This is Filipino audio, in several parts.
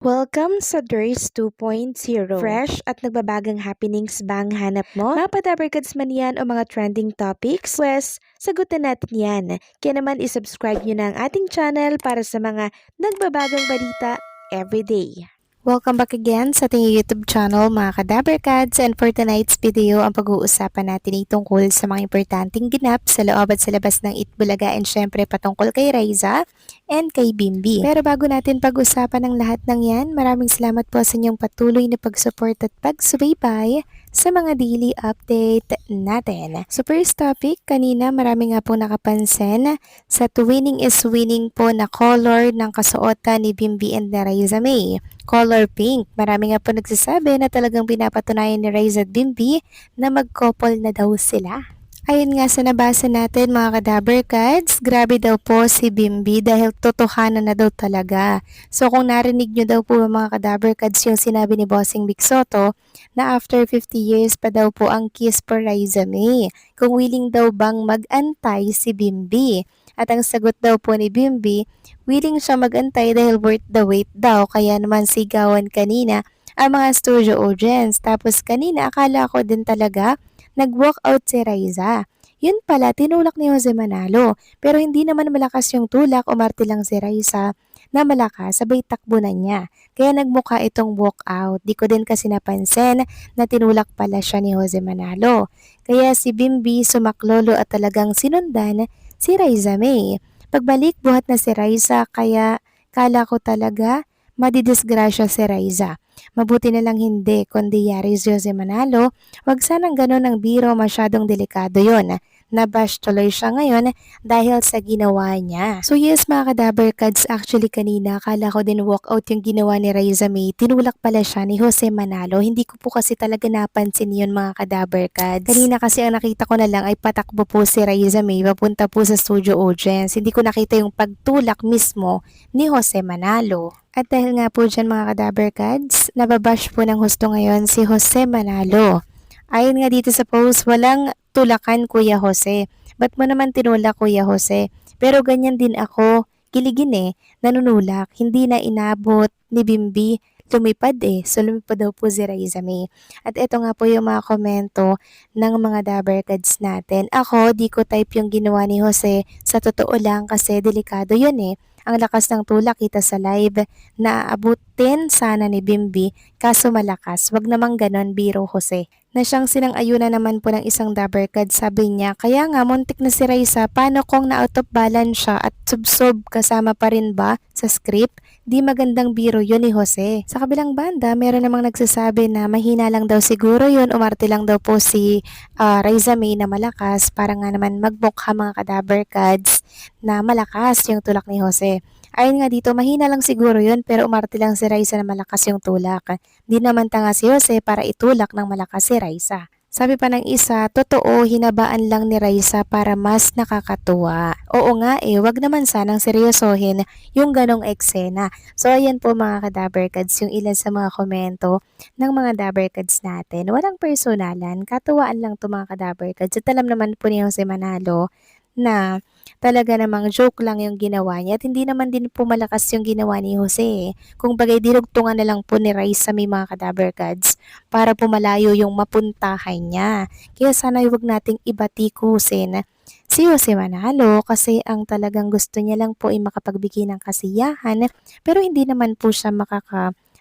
Welcome sa Durs 2.0. Fresh at nagbabagang happenings bang hanap mo? Mga padabarkads man yan o mga trending topics? Pwes, sagutin natin yan. Kaya naman isubscribe nyo na ang ating channel para sa mga nagbabagang balita everyday. Welcome back again sa ating YouTube channel mga kadabarkads, and for tonight's video ang pag-uusapan natin ay tungkol sa mga importanteng ganap sa loob at sa labas ng Itbulaga, and syempre patungkol kay Raiza and kay Bimbi. Pero bago natin pag-usapan ang lahat ng yan, maraming salamat po sa inyong patuloy na pag-support at pagsubaybay sa mga daily update natin. So first topic, kanina marami nga po nakapansin sa Winning is Winning po na color ng kasuotan ni Bimbi and na Raiza May. Color pink. Marami nga po nagsasabi na talagang pinapatunayan ni Raiza at Bimbi na mag-couple na daw sila. Ayun nga sa nabasa natin mga kadabarkads, grabe daw po si Bimbi dahil totohanan na daw talaga. So kung narinig nyo daw po mga kadabarkads yung sinabi ni Bossing Vic Soto na after 50 years pa daw po ang kiss for Raiza May, kung willing daw bang mag-antay si Bimbi. At ang sagot daw po ni Bimbi, willing siya mag-antay dahil worth the wait daw, kaya naman sigawan kanina ang mga studio audience. Tapos kanina akala ko din talaga nag-walk out si Raiza. Yun pala, tinulak ni Jose Manalo. Pero hindi naman malakas yung tulak, umarte lang si Raiza na malakas, sabay takbo na niya. Kaya nagmukha itong walk out. Di ko din kasi napansin na tinulak pala siya ni Jose Manalo. Kaya si Bimbi sumaklolo at talagang sinundan si Raiza May. Pagbalik, buhat na si Raiza, kaya kala ko talaga madidisgrasya si Raiza. Mabuti na lang hindi, kundi yari si Jose Manalo. Wag sanang ganun ang biro, masyadong delikado yon. Nabash tuloy siya ngayon dahil sa ginawa niya. So yes mga kadabarkads, actually kanina akala ko din walk out yung ginawa ni Raiza May. Tinulak pala siya ni Jose Manalo. Hindi ko po kasi talaga napansin yun mga kadabarkads. Kanina kasi ang nakita ko na lang ay patakbo po si Raiza May papunta po sa studio audience. Hindi ko nakita yung pagtulak mismo ni Jose Manalo. At dahil nga po dyan mga kadabarkads, nababash po ng husto ngayon si Jose Manalo. Ayon nga dito sa post, walang tulakan Kuya Jose. Ba't mo naman tinulak Kuya Jose? Pero ganyan din ako, kiligin nanunulak. Hindi na inabot ni Bimbi, lumipad So lumipad daw po si Raiza May. At ito nga po yung mga komento ng mga dabarkads natin. Ako, di ko type yung ginawa ni Jose. Sa totoo lang kasi delikado yun Ang lakas ng tulak kita sa live na aabutin sana ni Bimbi, kaso malakas. Wag namang ganon, biro Jose. Na siyang sinang-ayuna naman po ng isang dabarkad, sabi niya, kaya nga muntik na si Raiza, paano kung na-out of balance siya at subsob kasama pa rin ba sa script? Di magandang biro yun ni Jose. Sa kabilang banda, meron namang nagsasabi na mahina lang daw siguro yun, umarte lang daw po si Raiza May na malakas para nga naman magmukha mga kadabarkads na malakas yung tulak ni Jose. Ayon nga dito, mahina lang siguro yun pero umarte lang si Raiza na malakas yung tulak. Di naman tanga si Jose para itulak ng malakas si Raiza. Sabi pa ng isa, totoo, hinabaan lang ni Raiza para mas nakakatuwa. Oo nga wag naman sanang seryosohin yung ganong eksena. So ayan po mga kadabarkads, yung ilan sa mga komento ng mga dabarkads natin. Walang personalan, katuwaan lang to mga kadabarkads. At alam naman po ni Jose Manalo na talaga namang joke lang yung ginawa niya at hindi naman din po malakas yung ginawa ni Jose. Kung bagay dinugtungan na lang po ni Raiza may mga kadabarkads para pumalayo yung mapuntahan niya. Kaya sana huwag nating ibatikusin si Jose Manalo kasi ang talagang gusto niya lang po ay makapagbigay ng kasiyahan pero hindi naman po siya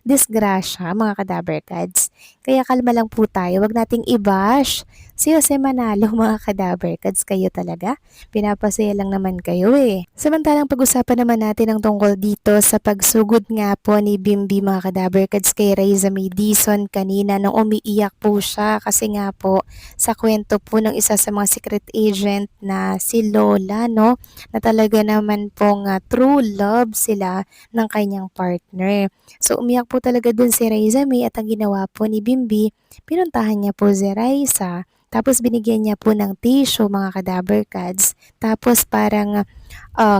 disgrasya mga kadabarkads. Kaya kalma lang po tayo, wag nating i-bash si Jose Manalo mga kadabarkads, kayo talaga. Pinapasaya lang naman kayo Samantalang pag-usapan naman natin ang tungkol dito sa pagsugod nga po ni Bimbi mga kadabarkads kay Raiza May Dizon kanina nung umiiyak po siya kasi nga po sa kwento po ng isa sa mga secret agent na si Lola na talaga naman pong true love sila ng kanyang partner. So umiyak po talaga dun si Raiza May at ang ginawa po ni Bimbi, pinuntahan niya po si Raiza. Tapos binigyan niya po ng tissue mga kadabarkads. Tapos parang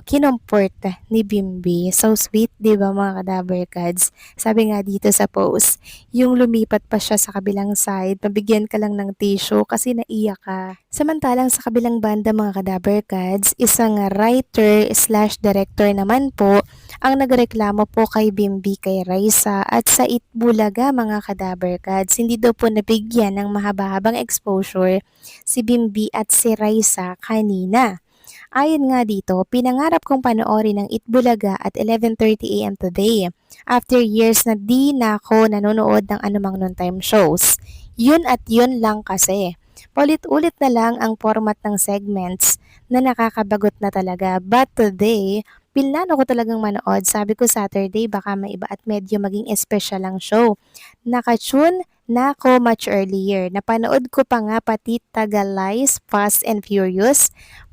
kinomport ni Bimbi. So sweet, di ba mga kadabarkads? Sabi nga dito sa post, yung lumipat pa siya sa kabilang side, mabigyan ka lang ng tissue kasi naiyak ka. Samantalang sa kabilang banda mga kadabarkads, isang writer slash director naman po ang nagreklamo po kay Bimbi, kay Raisa at sa Itbulaga mga kadabarkads. Hindi daw po nabigyan ng mahaba-habang exposure si Bimbi at si Raisa kanina. Ayon nga dito, pinangarap kong panoorin ang Itbulaga at 11:30 AM today. After years na di na ako nanonood ng anumang noontime shows. Yun at yun lang kasi. Paulit-ulit na lang ang format ng segments na nakakabagot na talaga. But today, pinlano ko talagang manood. Sabi ko Saturday baka maiba at medyo maging espesyal ang show. Nakatune na ako much earlier. Napanood ko pa nga pati Tagalies, Fast and Furious.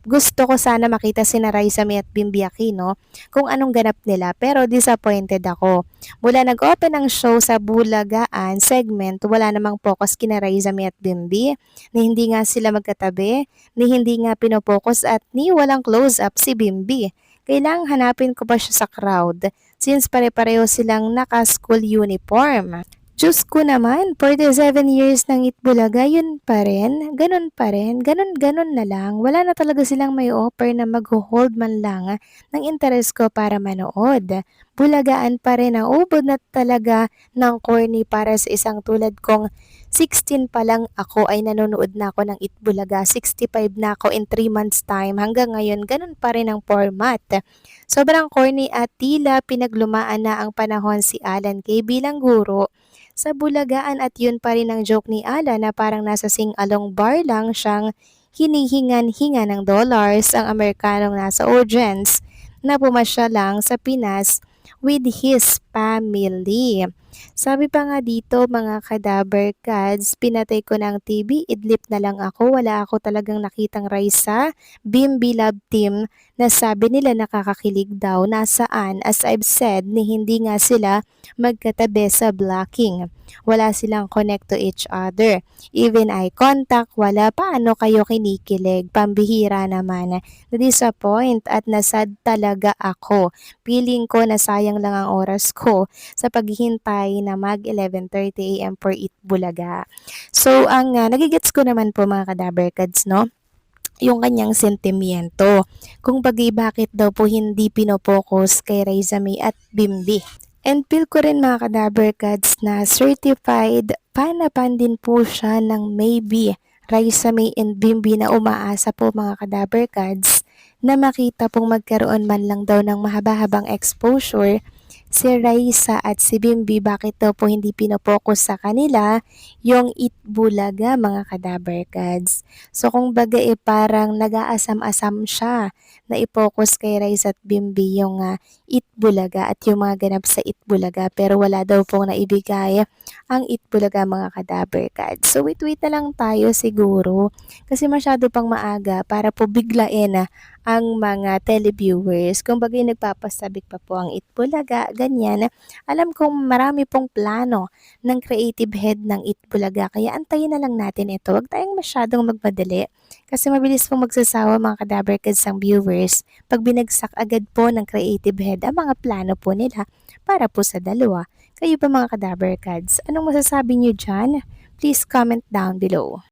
Gusto ko sana makita sina Raisa May at Bimbi Aquino kung anong ganap nila pero disappointed ako. Mula nag-open ang show sa Bulagaan segment, wala namang focus kina Raisa May at Bimbi, ni hindi nga sila magkatabi, ni hindi nga pinopokus at ni walang close-up si Bimbi. Kailangang hanapin ko pa siya sa crowd since pare-pareho silang naka-school uniform. Diyos ko naman, 47 years ng Itbulaga, yun pa rin, ganun pa rin, ganun na lang. Wala na talaga silang may offer na mag-hold man lang ng interest ko para manood. Bulagaan pa rin ang ubod na talaga ng corny para sa isang tulad kong 16 pa lang ako ay nanonood na ako ng Itbulaga, 65 na ako in 3 months time. Hanggang ngayon, ganun pa rin ang format. Sobrang corny at tila pinaglumaan na ang panahon si Alan Kay bilang guro sa Bulagaan at yun pa rin ang joke ni Ala na parang nasa sing-along bar lang siyang hinihingan-hinga ng dollars ang Amerikanong nasa audience na pumasya lang sa Pinas with his family. Sabi pa nga dito mga kadaver cads, pinatay ko ng TV, idlip na lang ako, wala ako talagang nakitang Raisa, Bimbi Love Team na sabi nila nakakakilig daw nasaan as I've said ni hindi nga sila magkatabi sa blocking. Wala silang connect to each other. Even eye contact, wala. Paano kayo kinikilig? Pambihira naman. Na-disappoint at nasad talaga ako. Feeling ko na sayang lang ang oras ko sa paghihintay na mag 11:30 AM for Itbulaga. So, ang nagigets ko naman po mga kadaberkads, no? Yung kanyang sentimiento. Kung bagay bakit daw po hindi pinopokus kay Raisa May at Bimbi. And feel ko rin mga kadaberkads na certified panapan din po siya ng maybe Raisa May and Bimbi na umaasa po mga kadaberkads na makita pong magkaroon man lang daw ng mahaba-habang exposure si Raisa at si Bimbi, bakit daw po hindi pinopokus sa kanila yung Itbulaga mga kadaberkads. So kung baga parang nag-aasam-asam siya na ipokus kay Raisa at Bimbi yung Itbulaga at yung mga ganap sa Itbulaga pero wala daw pong naibigay ang Itbulaga mga kadaberkads. So wait na lang tayo siguro kasi masyado pang maaga para po biglain ang mga televiewers. Kung bagay nagpapasabik pa po ang Itbulaga, ganyan. Alam kong marami pong plano ng creative head ng Itbulaga. Kaya antayin na lang natin ito. Huwag tayong masyadong magmadali. Kasi mabilis pong magsasawa mga kadaberkads ang viewers pag binagsak agad po ng creative head ang mga plano po nila para po sa dalawa. Kayo ba mga kadaberkads? Anong masasabi niyo dyan? Please comment down below.